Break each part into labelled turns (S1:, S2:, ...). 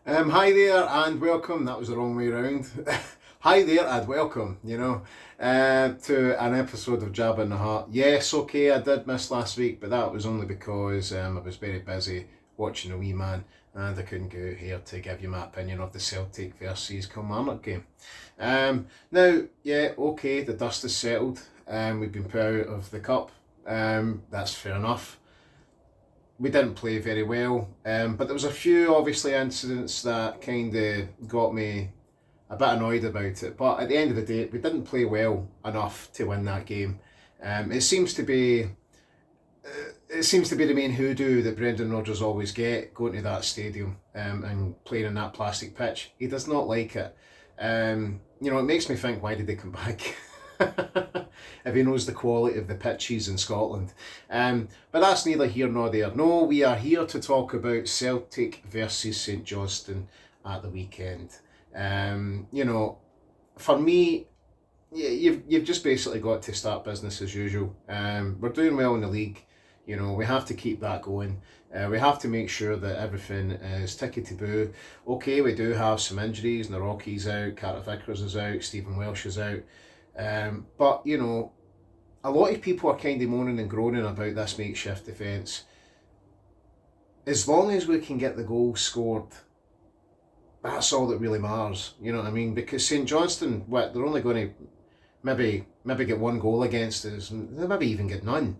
S1: Hi there and welcome. That was the wrong way round. Hi there and welcome, to an episode of Jab in the Heart. Yes, okay, I did miss last week, but that was only because I was very busy watching the wee man and I couldn't go out here to give you my opinion of the Celtic versus Kilmarnock game. Now, yeah, okay, the dust is settled. We've been put out of the cup. That's fair enough. We didn't play very well, but there was a few obviously incidents that kind of got me a bit annoyed about it. But at the end of the day, we didn't play well enough to win that game. It seems to be the main hoodoo that Brendan Rodgers always get going to that stadium and playing on that plastic pitch. He does not like it. It makes me think, why did they come back? If he knows the quality of the pitches in Scotland. But that's neither here nor there. No, we are here to talk about Celtic versus St Johnstone at the weekend. For me, you've just basically got to start business as usual. We're doing well in the league. We have to keep that going. We have to make sure that everything is tickety-boo. Okay, we do have some injuries. Naroki's out, Carter Vickers is out, Stephen Welsh is out. But a lot of people are kind of moaning and groaning about this makeshift defence. As long as we can get the goals scored, that's all that really matters. You know what I mean? Because St Johnstone, they're only going to maybe get one goal against us, and they maybe even get none.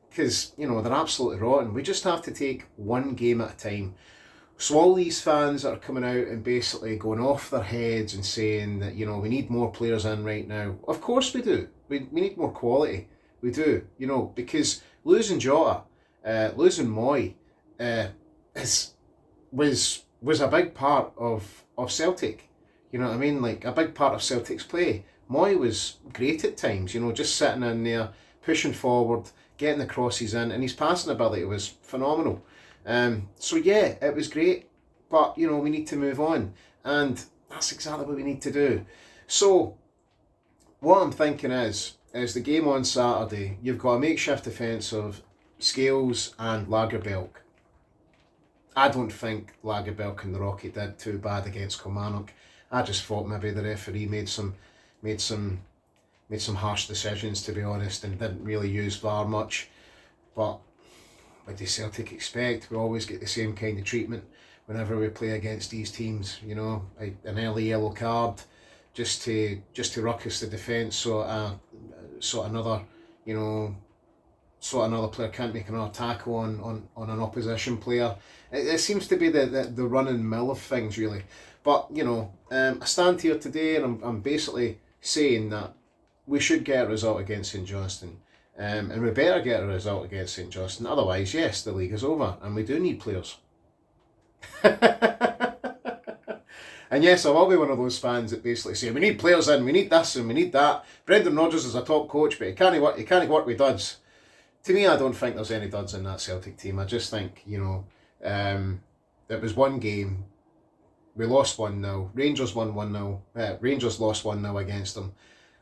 S1: Because, they're absolutely rotten. We just have to take one game at a time. So all these fans that are coming out and basically going off their heads and saying that, we need more players in right now. Of course we do. We need more quality. We do, because losing Jota, losing Moy, was a big part of Celtic. You know what I mean? Like a big part of Celtic's play. Moy was great at times, just sitting in there, pushing forward, getting the crosses in, and his passing ability was phenomenal. So yeah, it was great, but we need to move on, and that's exactly what we need to do. So what I'm thinking is the game on Saturday. You've got a makeshift defence of Scales and Lagerbielke. I don't think Lagerbielke and the Rocket did too bad against Kilmarnock. I just thought maybe the referee made some harsh decisions, to be honest, and didn't really use VAR much. But what do Celtic expect? We always get the same kind of treatment whenever we play against these teams. An early yellow card just to ruckus the defence, so another player can't make another tackle on an opposition player. It seems to be the running mill of things, really. But I stand here today and I'm basically saying that we should get a result against St Johnstone. And we better get a result against St Johnstone. Otherwise, yes, the league is over and we do need players. And yes, I will be one of those fans that basically say, we need players in, we need this and we need that. Brendan Rodgers is a top coach, but he can't work with duds. To me, I don't think there's any duds in that Celtic team. I just think, it was one game. We lost 1-0. Rangers won 1-0. Rangers lost 1-0 against them.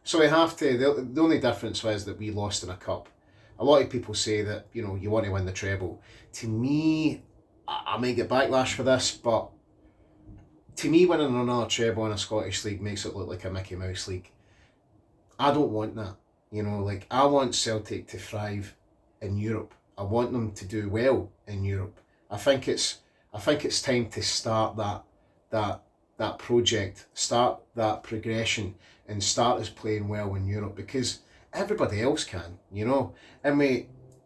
S1: So we have to. The only difference was that we lost in a cup. A lot of people say that you want to win the treble. To me, I may get backlash for this, but to me, winning another treble in a Scottish league makes it look like a Mickey Mouse league. I don't want that. I want Celtic to thrive in Europe. I want them to do well in Europe. I think it's time to start that project, start that progression, and start us playing well in Europe, because everybody else can,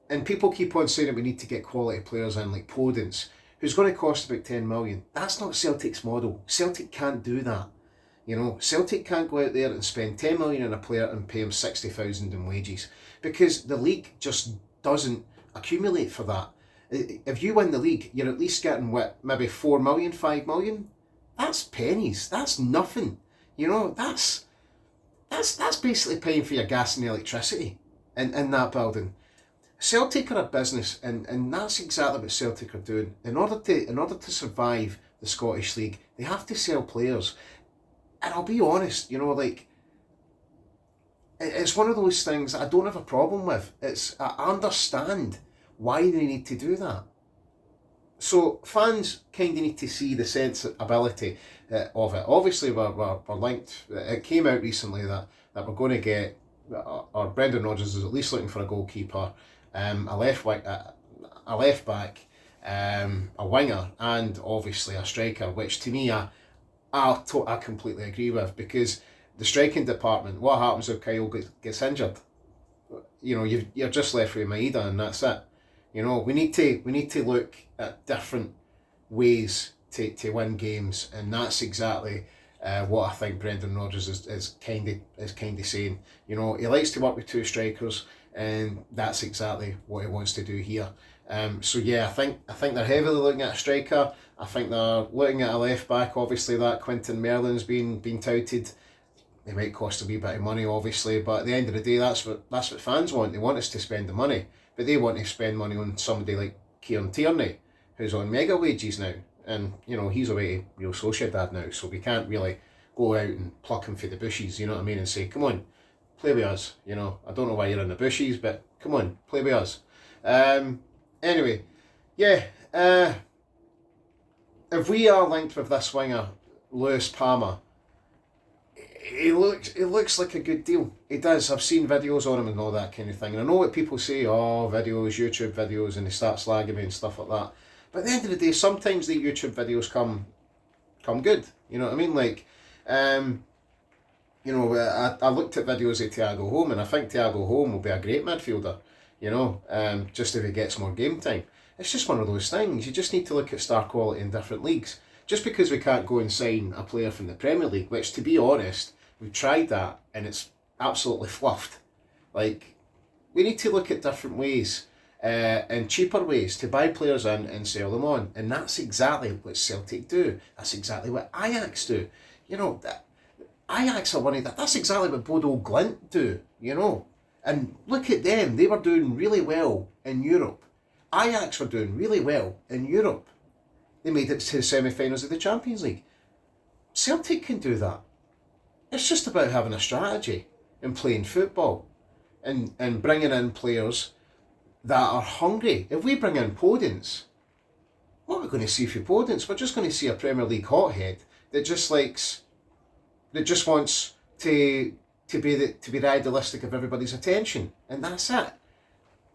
S1: and people keep on saying that we need to get quality players in, like Podence, who's going to cost about 10 million. That's not Celtic's model. Celtic can't do that. Celtic can't go out there and spend 10 million on a player and pay him 60,000 in wages, because the league just doesn't accumulate for that. If you win the league, you're at least getting maybe 4 million, 5 million. That's pennies. That's nothing. That's basically paying for your gas and electricity in that building. Celtic are a business, and that's exactly what Celtic are doing. In order to survive the Scottish League, they have to sell players. And I'll be honest, it's one of those things that I don't have a problem with. I understand why they need to do that. So fans kind of need to see the sensibility of it. Obviously, we're linked. It came out recently that we're going to get, or Brendan Rodgers is at least looking for a goalkeeper, a a left back, a winger, and obviously a striker. Which to me, I completely agree with, because the striking department. What happens if Kyle gets injured? You're just left with Maeda, and that's it. We need to look at different ways to win games, and that's exactly what I think Brendan Rodgers is kind of saying. He likes to work with two strikers, and that's exactly what he wants to do here. So yeah, I think they're heavily looking at a striker. I think they're looking at a left back. Obviously, that Quinton Merlin's been touted. They might cost a wee bit of money, obviously, but at the end of the day, that's what fans want. They want us to spend the money, but they want to spend money on somebody like Kieran Tierney, who's on mega wages now, and he's away to Real Sociedad now, so we can't really go out and pluck him for the bushes. You know what I mean? And say, come on, play with us. I don't know why you're in the bushes, but come on, play with us. Anyway, yeah. If we are linked with this winger, Lewis Palmer, it looks like a good deal. It does. I've seen videos on him and all that kind of thing. And I know what people say, videos, YouTube videos, and they start slagging me and stuff like that. But at the end of the day, sometimes the YouTube videos come good. You know what I mean? Like, I looked at videos of Thiago Home, and I think Thiago Home will be a great midfielder. Just if he gets more game time. It's just one of those things. You just need to look at star quality in different leagues. Just because we can't go and sign a player from the Premier League, which, to be honest, we've tried that and it's absolutely fluffed. Like, we need to look at different ways and cheaper ways to buy players in and sell them on. And that's exactly what Celtic do. That's exactly what Ajax do. Ajax are one of that. That's exactly what Bodo Glimt do, And look at them. They were doing really well in Europe. Ajax were doing really well in Europe. They made it to the semi-finals of the Champions League. Celtic can do that. It's just about having a strategy and playing football and bringing in players that are hungry. If we bring in Podence, what are we going to see for Podence? We're just going to see a Premier League hothead that just wants to be the idealistic of everybody's attention, and that's it.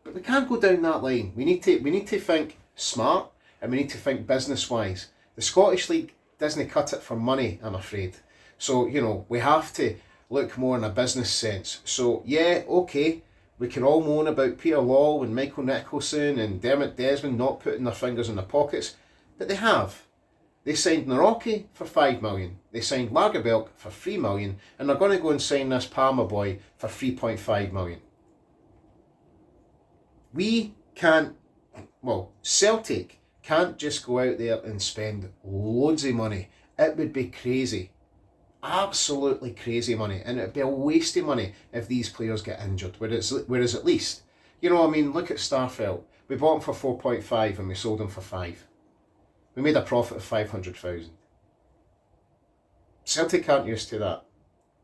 S1: But we can't go down that line. We need to think smart, and we need to think business-wise. The Scottish League doesn't cut it for money, I'm afraid. So, we have to look more in a business sense. So, yeah, okay, we can all moan about Peter Law and Michael Nicholson and Dermot Desmond not putting their fingers in their pockets, but they have. They signed Naroki for 5 million. They signed Lagerbielke for 3 million, and they're going to go and sign this Palmer boy for 3.5 million. Celtic can't just go out there and spend loads of money. It would be crazy. Absolutely crazy money. And it would be a waste of money if these players get injured. Whereas at least, look at Starfelt. We bought him for 4.5 and we sold him for 5. We made a profit of 500,000. Celtic aren't used to that.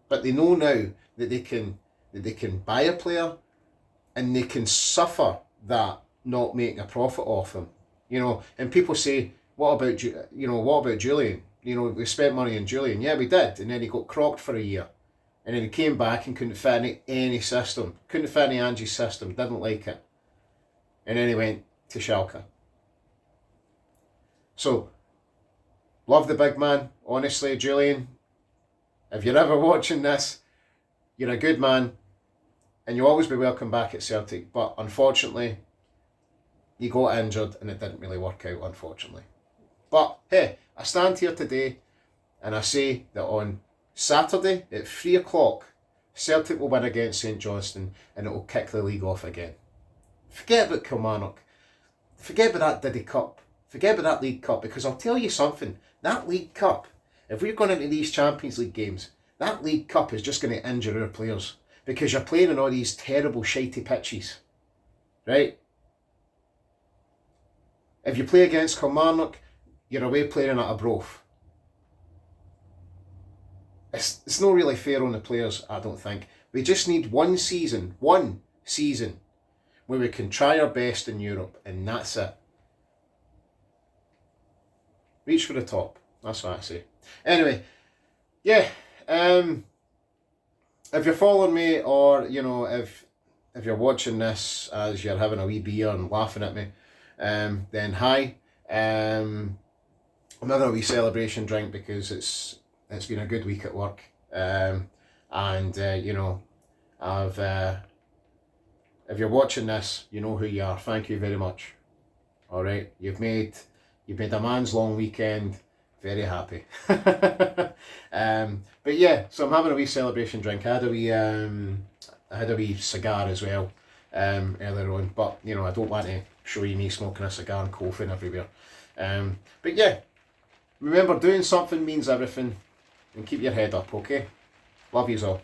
S1: But they know now that they can buy a player and they can suffer that not making a profit off him. And people say, what about Julian? We spent money on Julian. Yeah, we did. And then he got crocked for a year. And then he came back and couldn't fit in any system. Couldn't fit in Angie's system. Didn't like it. And then he went to Schalke. So, love the big man. Honestly, Julian, if you're ever watching this, you're a good man. And you'll always be welcome back at Celtic. But unfortunately, you got injured and it didn't really work out, unfortunately. But hey, I stand here today and I say that on Saturday at 3 o'clock, Celtic will win against St Johnstone and it will kick the league off again. Forget about Kilmarnock. Forget about that Diddy Cup. Forget about that League Cup, because I'll tell you something. That League Cup, if we're going into these Champions League games, that League Cup is just going to injure our players. Because you're playing on all these terrible, shitey pitches. Right? If you play against Kilmarnock, you're away playing at a Broth. It's not really fair on the players, I don't think. We just need one season, where we can try our best in Europe, and that's it. Reach for the top. That's what I say. Anyway, yeah. If you're following me, or if you're watching this as you're having a wee beer and laughing at me, then hi. I'm having a wee celebration drink because it's been a good week at work. And I've if you're watching this, you know who you are. Thank you very much. All right, you've made a man's long weekend very happy. But yeah, so I'm having a wee celebration drink. I had a wee cigar as well earlier on, but I don't want to show you me smoking a cigar and coughing everywhere. But yeah, remember, doing something means everything, and keep your head up, okay? Love yous all.